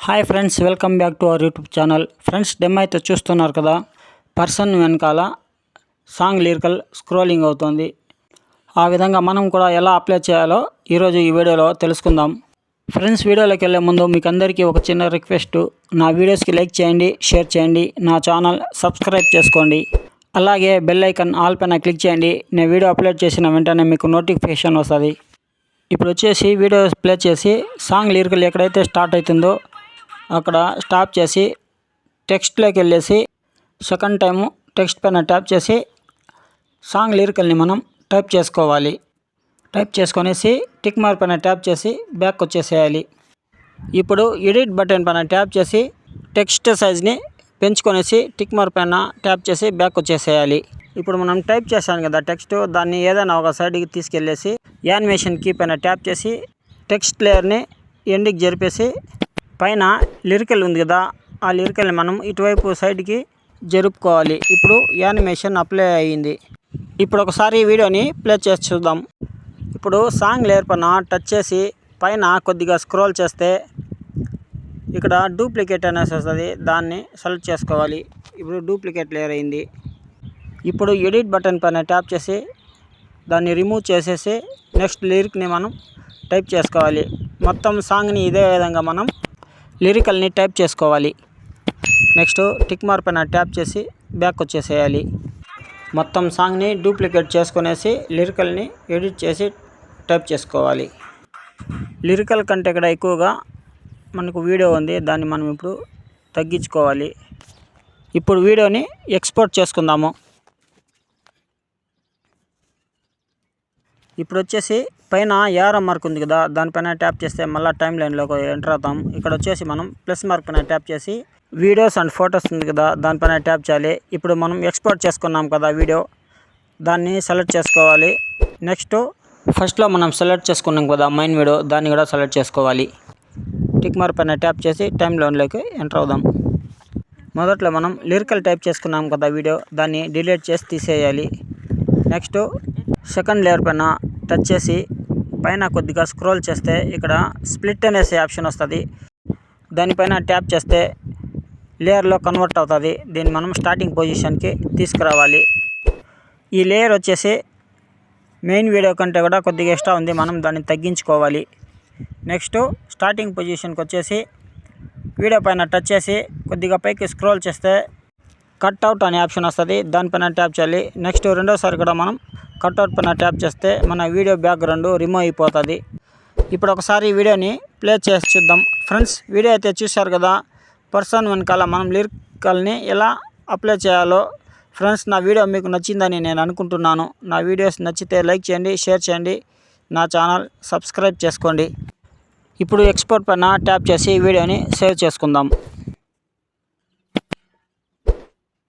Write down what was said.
Hi friends, welcome back to our YouTube channel. Friends, demo అయితే చూస్తున్నారు కదా. Person వెనకాల సాంగ్ లిరికల్ స్క్రోలింగ్ అవుతుంది. ఆ విధంగా మనం కూడా ఎలా అప్లై చేయాలో ఈరోజు ఈ వీడియోలో తెలుసుకుందాం. ఫ్రెండ్స్, వీడియోలోకి వెళ్ళే ముందు మీకు అందరికీ ఒక చిన్న రిక్వెస్ట్. నా వీడియోస్కి లైక్ చేయండి, షేర్ చేయండి, నా ఛానల్ సబ్స్క్రైబ్ చేసుకోండి. అలాగే బెల్ ఐకాన్ ఆల్ పైన క్లిక్ చేయండి. నేను వీడియో అప్లోడ్ చేసిన వెంటనే మీకు నోటిఫికేషన్ వస్తుంది. ఇప్పుడు వచ్చేసి వీడియో ప్లే చేసి సాంగ్ లిరికల్ ఎక్కడైతే స్టార్ట్ అవుతుందో అక్కడ స్టాప్ చేసి టెక్స్ట్లోకి వెళ్ళేసి సెకండ్ టైము టెక్స్ట్ పైన ట్యాప్ చేసి సాంగ్ లిరికల్ని మనం టైప్ చేసుకోవాలి. టైప్ చేసుకొనేసి టిక్ మార్క్ పైన ట్యాప్ చేసి బ్యాక్ వచ్చేసేయాలి. ఇప్పుడు ఎడిట్ బటన్ పైన ట్యాప్ చేసి టెక్స్ట్ సైజ్ని పెంచుకొనేసి టిక్ మార్క్ పైన ట్యాప్ చేసి బ్యాక్ వచ్చేసేయాలి. ఇప్పుడు మనం టైప్ చేశాను కదా టెక్స్ట్, దాన్ని ఏదైనా ఒక సైడ్కి తీసుకెళ్ళేసి యానిమేషన్ కీ పైన ట్యాప్ చేసి టెక్స్ట్ లేయర్ని ఎండ్కి జరిపేసి పైన లిరికల్ ఉంది కదా, ఆ లిరికల్ని మనం ఇటువైపు సైడ్కి జరుపుకోవాలి. ఇప్పుడు యానిమేషన్ అప్లై అయ్యింది. ఇప్పుడు ఒకసారి వీడియోని ప్లే చేసి చూద్దాం. ఇప్పుడు సాంగ్ లేయర్ పైన టచ్ చేసి పైన కొద్దిగా స్క్రోల్ చేస్తే ఇక్కడ డూప్లికేట్ అనేసి వస్తుంది, దాన్ని సెలెక్ట్ చేసుకోవాలి. ఇప్పుడు డూప్లికేట్ లేయర్ అయింది. ఇప్పుడు ఎడిట్ బటన్ పైన ట్యాప్ చేసి దాన్ని రిమూవ్ చేసేసి నెక్స్ట్ లిరిక్ని మనం టైప్ చేసుకోవాలి. మొత్తం సాంగ్ని ఇదే విధంగా మనం లిరికల్ని టైప్ చేసుకోవాలి. నెక్స్ట్ టిక్ మార్క్ పైన ట్యాప్ చేసి బ్యాక్ వచ్చేసేయాలి. మొత్తం సాంగ్ని డూప్లికేట్ చేసుకునేసి లిరికల్ని ఎడిట్ చేసి టైప్ చేసుకోవాలి. లిరికల్ కంటే ఇక్కడ ఎక్కువగా మనకు వీడియో ఉంది, దాన్ని మనం ఇప్పుడు తగ్గించుకోవాలి. ఇప్పుడు వీడియోని ఎక్స్పోర్ట్ చేసుకుందాము. ఇప్పుడు వచ్చేసి పైన యారో మార్క్ ఉంది కదా, దానిపైన ట్యాప్ చేస్తే మళ్ళీ టైం లైన్లోకి ఎంటర్ అవుతాం. ఇక్కడ వచ్చేసి మనం ప్లస్ మార్క్ పైన ట్యాప్ చేసి వీడియోస్ అండ్ ఫొటోస్ ఉంది కదా, దానిపైన ట్యాప్ చేయాలి. ఇప్పుడు మనం ఎక్స్పోర్ట్ చేసుకున్నాం కదా వీడియో, దాన్ని సెలెక్ట్ చేసుకోవాలి. నెక్స్ట్ ఫస్ట్లో మనం సెలెక్ట్ చేసుకున్నాం కదా మైన్ వీడియో, దాన్ని కూడా సెలెక్ట్ చేసుకోవాలి. టిక్ మార్క్ పైన ట్యాప్ చేసి టైం లైన్లోకి ఎంటర్ అవుదాం. మొదట్లో మనం లిరికల్ టైప్ చేసుకున్నాం కదా వీడియో, దాన్ని డిలీట్ చేసి తీసేయాలి. నెక్స్ట్ సెకండ్ లేయర్ పైన టచ్ చేసి పైన కొద్దిగా స్క్రోల్ చేస్తే ఇక్కడ స్ప్లిట్ అనేసి ఆప్షన్ వస్తుంది, దానిపైన ట్యాప్ చేస్తే లేయర్లో కన్వర్ట్ అవుతుంది. దీన్ని మనం స్టార్టింగ్ పొజిషన్కి తీసుకురావాలి. ఈ లేయర్ వచ్చేసి మెయిన్ వీడియో కంటే కూడా కొద్దిగా ఎక్స్ట్రా ఉంది, మనం దాన్ని తగ్గించుకోవాలి. నెక్స్ట్ స్టార్టింగ్ పొజిషన్కి వచ్చేసి వీడియో పైన టచ్ చేసి కొద్దిగా పైకి స్క్రోల్ చేస్తే కట్అవుట్ అనే ఆప్షన్ వస్తుంది, దానిపైన ట్యాప్ చేయాలి. నెక్స్ట్ రెండోసారి కూడా మనం కట్అవుట్ పైన ట్యాప్ చేస్తే మన వీడియో బ్యాక్గ్రౌండ్ రిమూవ్ అయిపోతుంది. ఇప్పుడు ఒకసారి వీడియోని ప్లే చేసి చూద్దాం. ఫ్రెండ్స్, వీడియో అయితే చూశారు కదా, పర్సన్ వెనకాల మనం లిరికల్ని ఎలా అప్లై చేయాలో. ఫ్రెండ్స్, నా వీడియో మీకు నచ్చిందని నేను అనుకుంటున్నాను. నా వీడియోస్ నచ్చితే లైక్ చేయండి, షేర్ చేయండి, నా ఛానల్ సబ్స్క్రైబ్ చేసుకోండి. ఇప్పుడు ఎక్స్పోర్ట్ పైన ట్యాప్ చేసి వీడియోని సేవ్ చేసుకుందాం.